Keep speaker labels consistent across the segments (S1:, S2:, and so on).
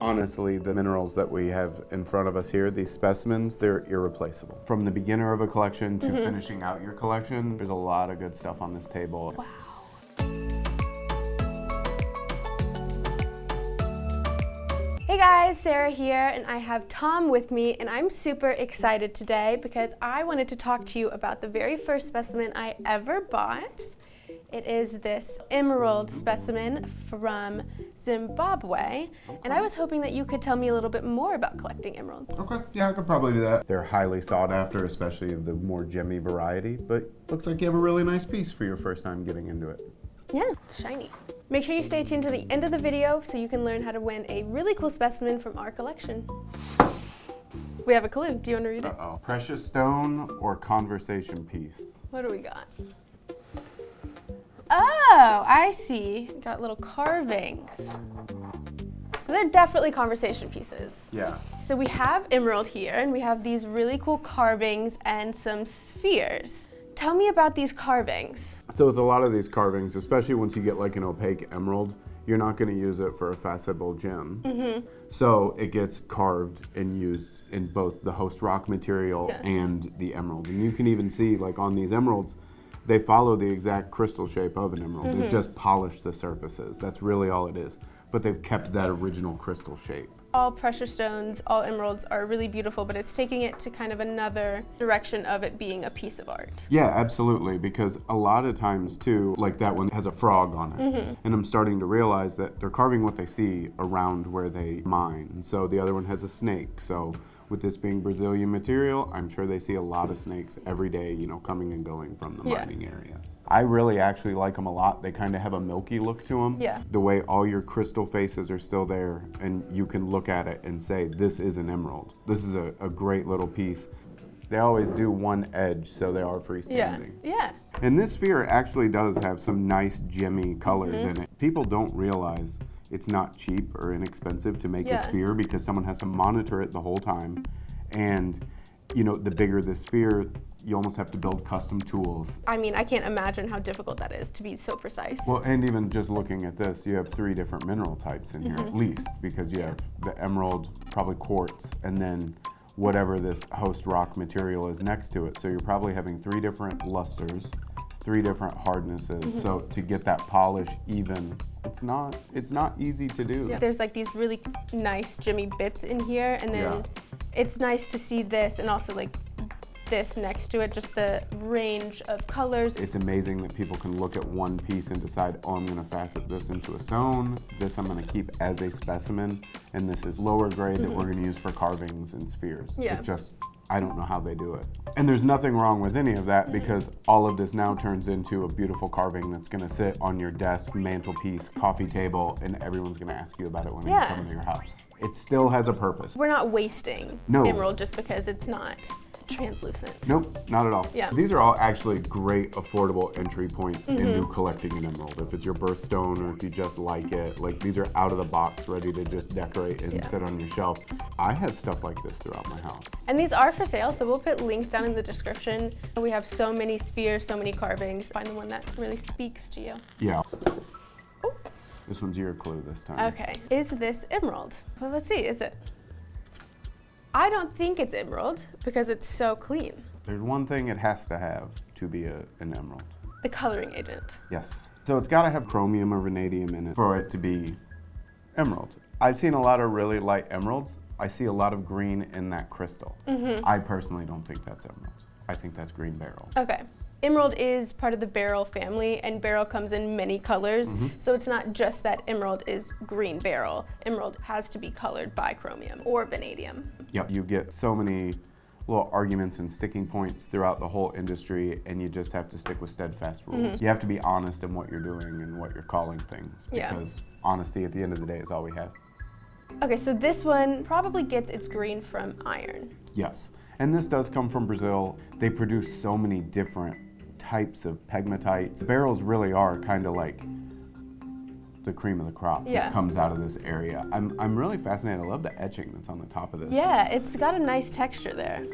S1: Honestly, the minerals that we have in front of us here, these specimens, they're irreplaceable. From the beginner of a collection to finishing out your collection, there's a lot of good stuff on this table.
S2: Wow. Hey guys, Sarah here, and I have Tom with me, and I'm super excited today because I wanted to talk to you about the very first specimen I ever bought. It is this emerald specimen from Zimbabwe, and I was hoping that you could tell me a little bit more about collecting emeralds.
S1: Okay, yeah, I could probably do that. They're highly sought after, especially the more gemmy variety, but looks like you have a really nice piece for your first time getting into it.
S2: Yeah, it's shiny. Make sure you stay tuned to the end of the video so you can learn how to win a really cool specimen from our collection. We have a clue. Do you want to read it?
S1: Uh-oh. Precious stone or conversation piece?
S2: What do we got? Oh, I see. Got little carvings. So they're definitely conversation pieces.
S1: Yeah.
S2: So we have emerald here, and we have these really cool carvings and some spheres. Tell me about these carvings.
S1: So with a lot of these carvings, especially once you get like an opaque emerald, you're not going to use it for a facetable gem. So it gets carved and used in both the host rock material and the emerald. And you can even see like on these emeralds, they follow the exact crystal shape of an emerald. They've just polished the surfaces. That's really all it is. But they've kept that original crystal shape.
S2: All precious stones, all emeralds are really beautiful, but it's taking it to kind of another direction of it being a piece of art.
S1: Yeah, absolutely, because a lot of times too, like that one has a frog on it. And I'm starting to realize that they're carving what they see around where they mine. And so the other one has a snake. So with this being Brazilian material, I'm sure they see a lot of snakes every day, you know, coming and going from the mining area. I really actually like them a lot. They kind of have a milky look to them.
S2: Yeah.
S1: The way all your crystal faces are still there and you can look at it and say, this is an emerald. This is a great little piece. They always do one edge, so they are freestanding.
S2: Yeah.
S1: And this sphere actually does have some nice gemmy colors in it. People don't realize it's not cheap or inexpensive to make a sphere because someone has to monitor it the whole time. And you know, the bigger the sphere, you almost have to build custom tools.
S2: I mean, I can't imagine how difficult that is to be so precise.
S1: Well, and even just looking at this, you have 3 different mineral types in here at least, because you have the emerald, probably quartz, and then whatever this host rock material is next to it. So you're probably having 3 different lusters, 3 different hardnesses. So to get that polish even, it's not easy to do.
S2: Yeah. There's like these really nice gemmy bits in here, and then it's nice to see this and also like this next to it, just the range of colors.
S1: It's amazing that people can look at one piece and decide, oh, I'm gonna facet this into a stone, this I'm gonna keep as a specimen, and this is lower grade that we're gonna use for carvings and spheres.
S2: Yeah.
S1: It just, I don't know how they do it. And there's nothing wrong with any of that because all of this now turns into a beautiful carving that's gonna sit on your desk, mantelpiece, coffee table, and everyone's gonna ask you about it when they come to your house. It still has a purpose.
S2: We're not wasting emerald just because it's not translucent.
S1: Nope, not at all.
S2: Yeah.
S1: These are all actually great affordable entry points into collecting an emerald. If it's your birthstone or if you just like it, like these are out of the box, ready to just decorate and sit on your shelf. I have stuff like this throughout my house.
S2: And these are for sale, so we'll put links down in the description. We have so many spheres, so many carvings. Find the one that really speaks to you.
S1: Yeah. This one's your clue this time.
S2: Okay, is this emerald? Well, let's see, is it? I don't think it's emerald because it's so clean.
S1: There's one thing it has to have to be an emerald.
S2: The coloring agent.
S1: Yes. So it's got to have chromium or vanadium in it for it to be emerald. I've seen a lot of really light emeralds. I see a lot of green in that crystal. I personally don't think that's emerald. I think that's green beryl.
S2: Okay. Emerald is part of the beryl family, and beryl comes in many colors, so it's not just that emerald is green beryl. Emerald has to be colored by chromium or vanadium.
S1: Yep, you get so many little arguments and sticking points throughout the whole industry, and you just have to stick with steadfast rules. You have to be honest in what you're doing and what you're calling things, because honesty at the end of the day is all we have.
S2: Okay, so this one probably gets its green from iron.
S1: Yes, and this does come from Brazil. They produce so many different types of pegmatites. Beryls really are kind of like the cream of the crop that comes out of this area. I'm really fascinated. I love the etching that's on the top of this.
S2: Yeah, it's got a nice texture there.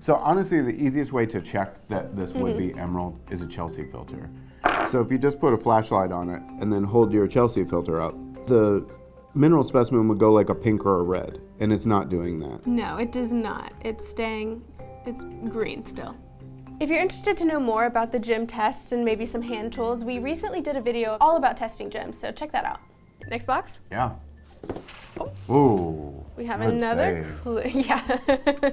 S1: So honestly, the easiest way to check that this would be emerald is a Chelsea filter. So if you just put a flashlight on it and then hold your Chelsea filter up, the mineral specimen would go like a pink or a red, and it's not doing that.
S2: No, it does not. It's staying, it's green still. If you're interested to know more about the gem tests and maybe some hand tools, we recently did a video all about testing gems, so check that out. Next box.
S1: Yeah. Ooh.
S2: We have another clue. Yeah.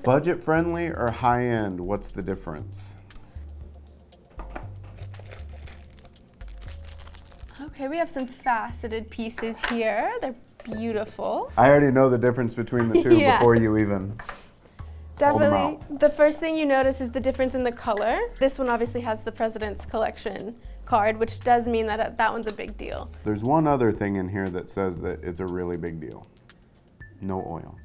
S1: Budget friendly or high end? What's the difference?
S2: Okay, we have some faceted pieces here. They're beautiful.
S1: I already know the difference between the two before you even
S2: Definitely. The first thing you notice is the difference in the color. This one obviously has the President's Collection card, which does mean that that one's a big deal.
S1: There's one other thing in here that says that it's a really big deal. No oil.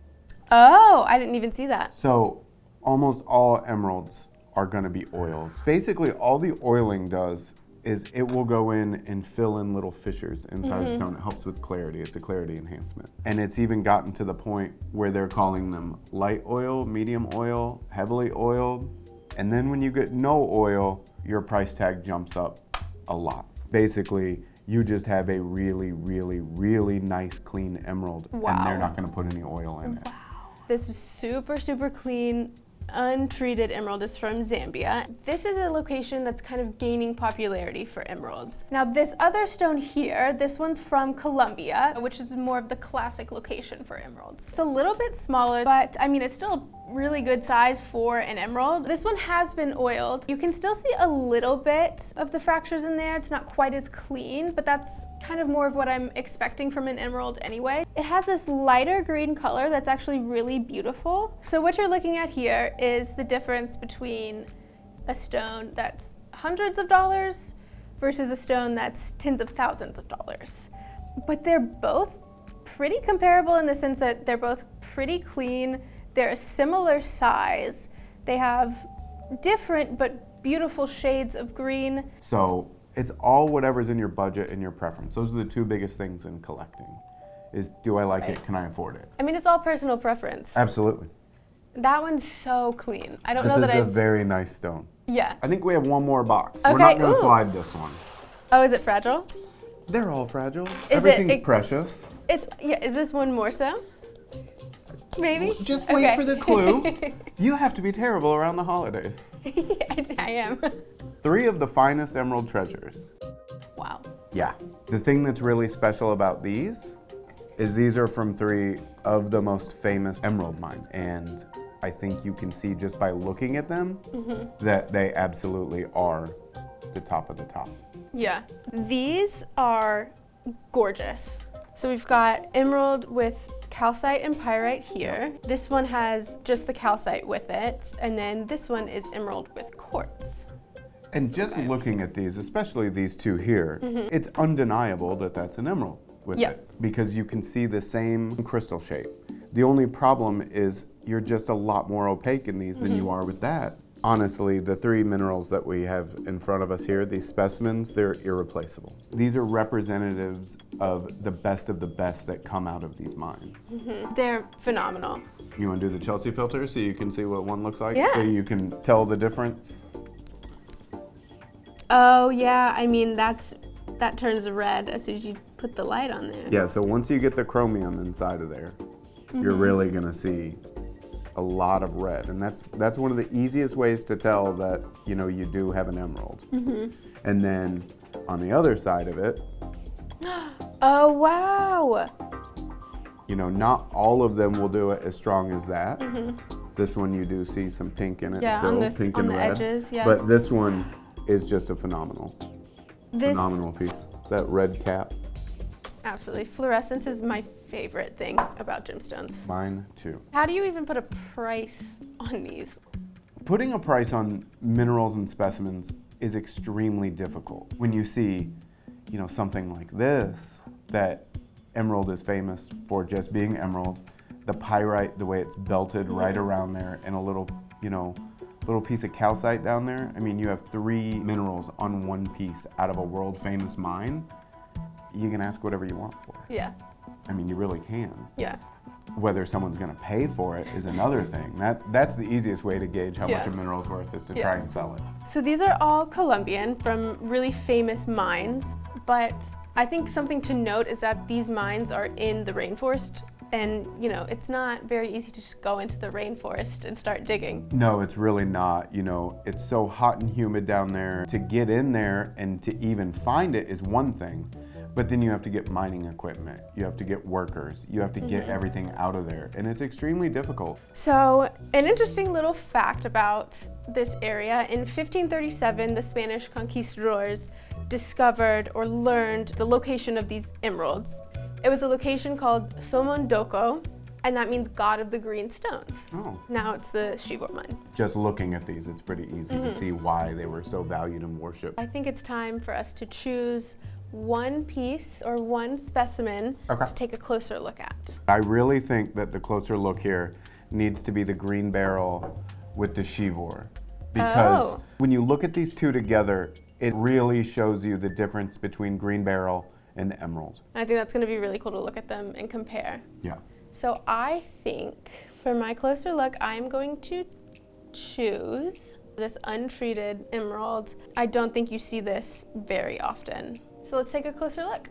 S2: Oh, I didn't even see that.
S1: So almost all emeralds are going to be oiled. Basically, all the oiling does is it will go in and fill in little fissures inside the stone. It helps with clarity. It's a clarity enhancement. And it's even gotten to the point where they're calling them light oil, medium oil, heavily oiled. And then when you get no oil, your price tag jumps up a lot. Basically, you just have a really, really, really nice clean emerald.
S2: Wow.
S1: And they're not going to put any oil in it.
S2: Wow. This is super, super clean, untreated emerald is from Zambia. This is a location that's kind of gaining popularity for emeralds. Now this other stone here, this one's from Colombia, which is more of the classic location for emeralds. It's a little bit smaller, but I mean, it's still a really good size for an emerald. This one has been oiled. You can still see a little bit of the fractures in there. It's not quite as clean, but that's kind of more of what I'm expecting from an emerald anyway. It has this lighter green color that's actually really beautiful. So what you're looking at here is the difference between a stone that's hundreds of dollars versus a stone that's tens of thousands of dollars. But they're both pretty comparable in the sense that they're both pretty clean. They're a similar size. They have different but beautiful shades of green.
S1: So it's all whatever's in your budget and your preference. Those are the two biggest things in collecting. Is do I like it? Can I afford it?
S2: I mean, it's all personal preference.
S1: Absolutely.
S2: That one's so clean. I don't know that
S1: This is a very nice stone.
S2: Yeah.
S1: I think we have one more box.
S2: Okay,
S1: We're not going to
S2: ooh.
S1: slide this one.
S2: Oh, is it fragile?
S1: They're all fragile.
S2: It-
S1: Everything's precious.
S2: Is this one more so? Maybe?
S1: Just wait for the clue. You have to be terrible around the holidays.
S2: I am.
S1: 3 of the finest emerald treasures.
S2: Wow.
S1: Yeah. The thing that's really special about these is these are from 3 of the most famous emerald mines. And I think you can see just by looking at them that they absolutely are the top of the top.
S2: Yeah. These are gorgeous. So we've got emerald with calcite and pyrite here. This one has just the calcite with it. And then this one is emerald with quartz.
S1: And just looking at these, especially these 2 here, it's undeniable that that's an emerald with it. Because you can see the same crystal shape. The only problem is you're just a lot more opaque in these than you are with that. Honestly, the 3 minerals that we have in front of us here, these specimens, they're irreplaceable. These are representatives of the best that come out of these mines.
S2: They're phenomenal.
S1: You want to do the Chelsea filter so you can see what one looks like?
S2: Yeah.
S1: So you can tell the difference?
S2: Oh yeah, I mean that turns red as soon as you put the light on there.
S1: Yeah, so once you get the chromium inside of there, you're really gonna see a lot of red. And that's one of the easiest ways to tell that, you know, you do have an emerald. And then on the other side of it,
S2: Oh wow.
S1: you know, not all of them will do it as strong as that. This one you do see some pink in it still, pink and red.
S2: Edges, yeah.
S1: But this one is just a phenomenal piece. That red cap.
S2: Absolutely. Fluorescence is my favorite thing about gemstones.
S1: Mine too.
S2: How do you even put a price on these?
S1: Putting a price on minerals and specimens is extremely difficult. When you see, you know, something like this, that emerald is famous for just being emerald, the pyrite, the way it's belted right around there, and a little, you know, little piece of calcite down there. I mean, you have 3 minerals on one piece out of a world famous mine. You can ask whatever you want for it.
S2: Yeah.
S1: I mean, you really can.
S2: Yeah.
S1: Whether someone's gonna pay for it is another thing. That's the easiest way to gauge how much a mineral's worth, is to try and sell it.
S2: So these are all Colombian from really famous mines, but I think something to note is that these mines are in the rainforest, and you know, it's not very easy to just go into the rainforest and start digging.
S1: No, it's really not. You know, it's so hot and humid down there. To get in there and to even find it is one thing, but then you have to get mining equipment, you have to get workers, you have to get everything out of there, and it's extremely difficult.
S2: So, an interesting little fact about this area, in 1537, the Spanish conquistadors discovered or learned the location of these emeralds. It was a location called Somondoko, and that means God of the Green Stones.
S1: Oh.
S2: Now it's the Shibor mine.
S1: Just looking at these, it's pretty easy to see why they were so valued and worshipped.
S2: I think it's time for us to choose one piece or one specimen to take a closer look at.
S1: I really think that the closer look here needs to be the green beryl with the Shibor, because when you look at these two together, it really shows you the difference between green beryl and emerald.
S2: I think that's going to be really cool to look at them and compare.
S1: Yeah.
S2: So I think for my closer look, I'm going to choose this untreated emerald. I don't think you see this very often. So let's take a closer look.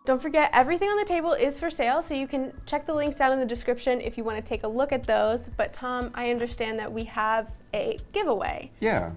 S2: Don't forget, everything on the table is for sale, so you can check the links down in the description if you want to take a look at those. But Tom, I understand that we have a giveaway.
S1: Yeah,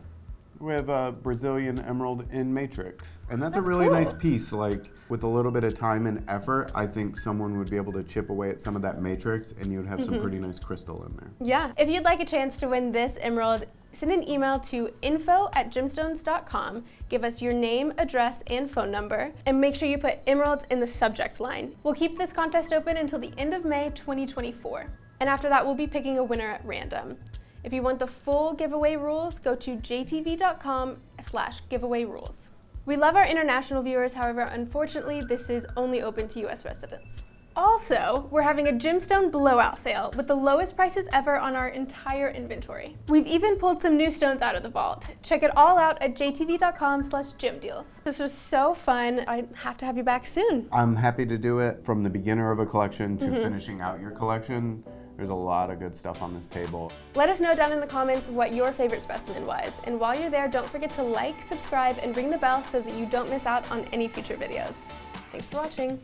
S1: we have a Brazilian emerald in matrix, and that's a really
S2: cool.
S1: nice piece. Like, with a little bit of time and effort, I think someone would be able to chip away at some of that matrix, and you'd have some pretty nice crystal in there.
S2: Yeah, if you'd like a chance to win this emerald, send an email to info@gemstones.com, give us your name, address, and phone number, and make sure you put emeralds in the subject line. We'll keep this contest open until the end of May 2024, and after that we'll be picking a winner at random. If you want the full giveaway rules, go to jtv.com/giveaway rules. We love our international viewers, however, unfortunately, this is only open to US residents. Also, we're having a gemstone blowout sale with the lowest prices ever on our entire inventory. We've even pulled some new stones out of the vault. Check it all out at jtv.com/gemdeals. This was so fun. I have to have you back soon.
S1: I'm happy to do it. From the beginner of a collection to finishing out your collection, there's a lot of good stuff on this table.
S2: Let us know down in the comments what your favorite specimen was. And while you're there, don't forget to like, subscribe, and ring the bell so that you don't miss out on any future videos. Thanks for watching.